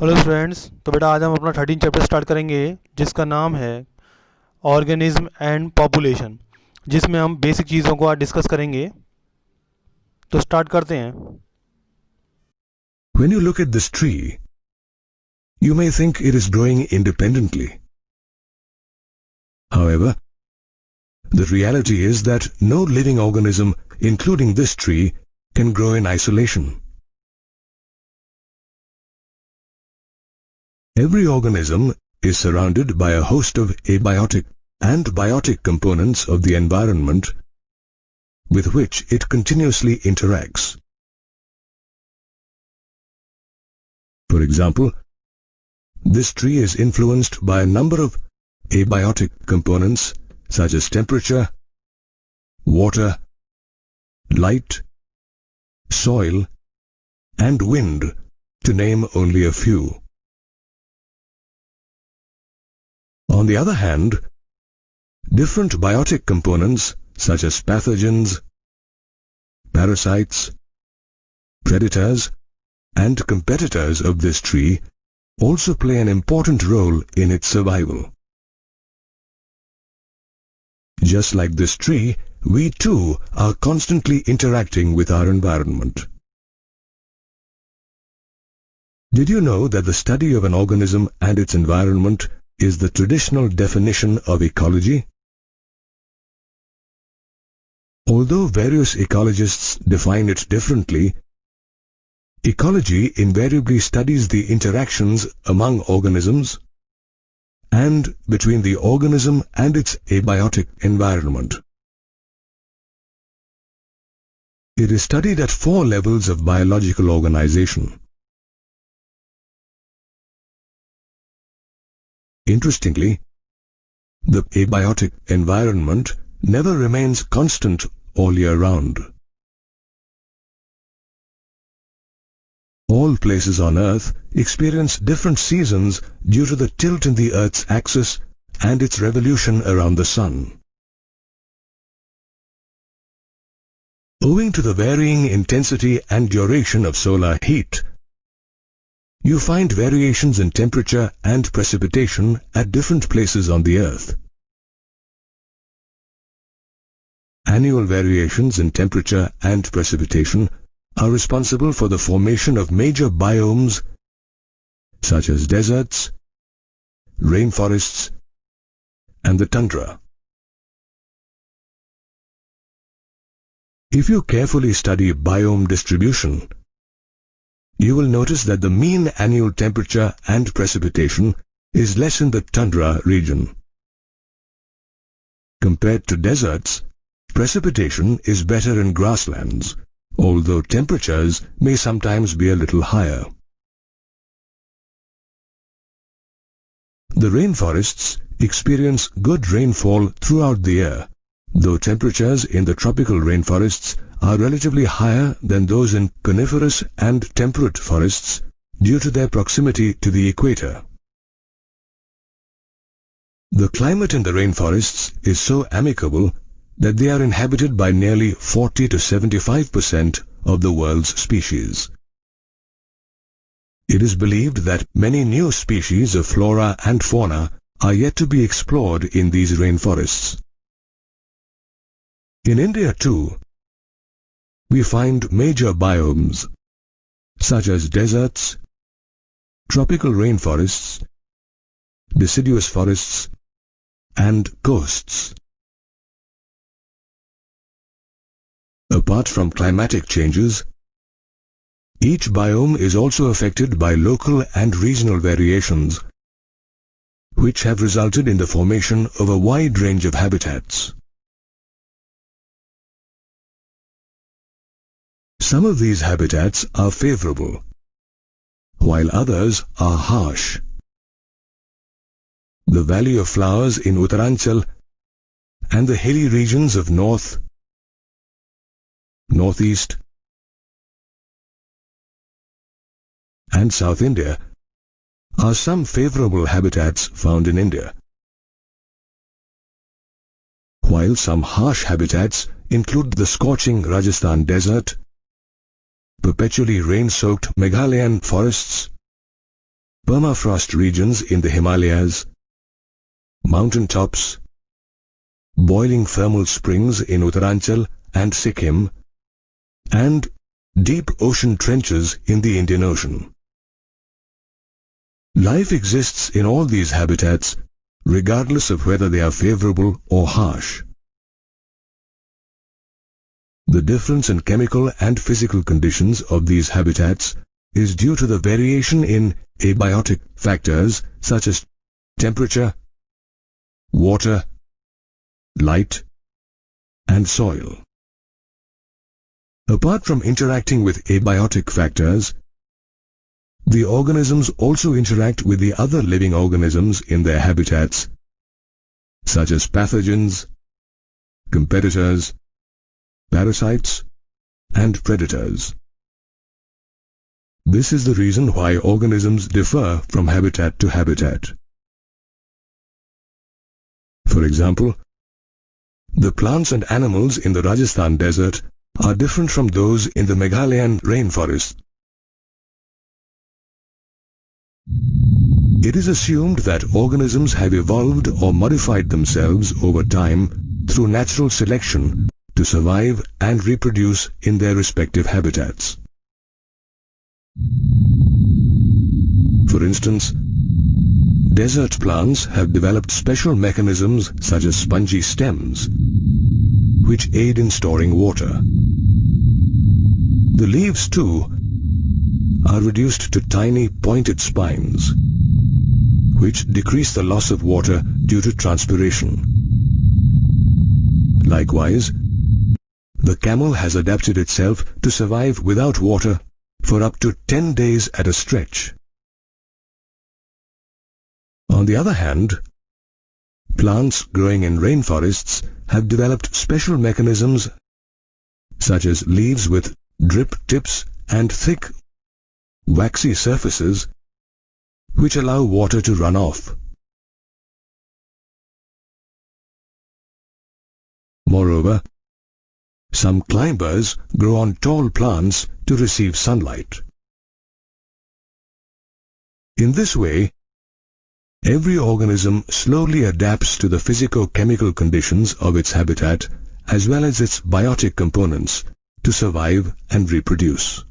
Hello friends. तो बेटा आज हम अपना 13 चैप्टर स्टार्ट करेंगे जिसका नाम है ऑर्गेनिज्म एंड पॉपुलेशन, जिसमें हम बेसिक चीज़ों को आज डिस्कस करेंगे। तो स्टार्ट करते हैं। When you look at this tree, you may think it is growing independently. However, the reality is that no living organism, including this tree, can grow in isolation. Every organism is surrounded by a host of abiotic and biotic components of the environment with which it continuously interacts. For example, this tree is influenced by a number of abiotic components such as temperature, water, light, soil, and wind, to name only a few. On the other hand, different biotic components such as pathogens, parasites, predators, and competitors of this tree also play an important role in its survival. Just like this tree, we too are constantly interacting with our environment. Did you know that the study of an organism and its environment is the traditional definition of ecology? Although various ecologists define it differently, ecology invariably studies the interactions among organisms and between the organism and its abiotic environment. It is studied at 4 levels of biological organization. Interestingly, the abiotic environment never remains constant all year round. All places on Earth experience different seasons due to the tilt in the Earth's axis and its revolution around the Sun. Owing to the varying intensity and duration of solar heat, you find variations in temperature and precipitation at different places on the Earth. Annual variations in temperature and precipitation are responsible for the formation of major biomes such as deserts, rainforests, and the tundra. If you carefully study biome distribution, you will notice that the mean annual temperature and precipitation is less in the tundra region. Compared to deserts, precipitation is better in grasslands, although temperatures may sometimes be a little higher. The rainforests experience good rainfall throughout the year, though temperatures in the tropical rainforests are relatively higher than those in coniferous and temperate forests due to their proximity to the equator. The climate in the rainforests is so amicable that they are inhabited by nearly 40 to 75% of the world's species. It is believed that many new species of flora and fauna are yet to be explored in these rainforests. In India too, we find major biomes such as deserts, tropical rainforests, deciduous forests, and coasts. Apart from climatic changes, each biome is also affected by local and regional variations, which have resulted in the formation of a wide range of habitats. Some of these habitats are favorable, while others are harsh. The Valley of Flowers in Uttaranchal and the hilly regions of North, Northeast, and South India are some favorable habitats found in India, while some harsh habitats include the scorching Rajasthan desert, perpetually rain-soaked Meghalayan forests, permafrost regions in the Himalayas, mountain tops, boiling thermal springs in Uttaranchal and Sikkim, and deep ocean trenches in the Indian Ocean. Life exists in all these habitats, regardless of whether they are favorable or harsh. The difference in chemical and physical conditions of these habitats is due to the variation in abiotic factors such as temperature, water, light, and soil. Apart from interacting with abiotic factors, the organisms also interact with the other living organisms in their habitats, such as pathogens, competitors, parasites, and predators. This is the reason why organisms differ from habitat to habitat. For example, the plants and animals in the Rajasthan desert are different from those in the Meghalayan rainforest. It is assumed that organisms have evolved or modified themselves over time through natural selection to survive and reproduce in their respective habitats. For instance, desert plants have developed special mechanisms such as spongy stems, which aid in storing water. The leaves, too, are reduced to tiny pointed spines, which decrease the loss of water due to transpiration. Likewise, the camel has adapted itself to survive without water for up to 10 days at a stretch. On the other hand, plants growing in rainforests have developed special mechanisms such as leaves with drip tips and thick, waxy surfaces which allow water to run off. Moreover, some climbers grow on tall plants to receive sunlight. In this way, every organism slowly adapts to the physico-chemical conditions of its habitat as well as its biotic components to survive and reproduce.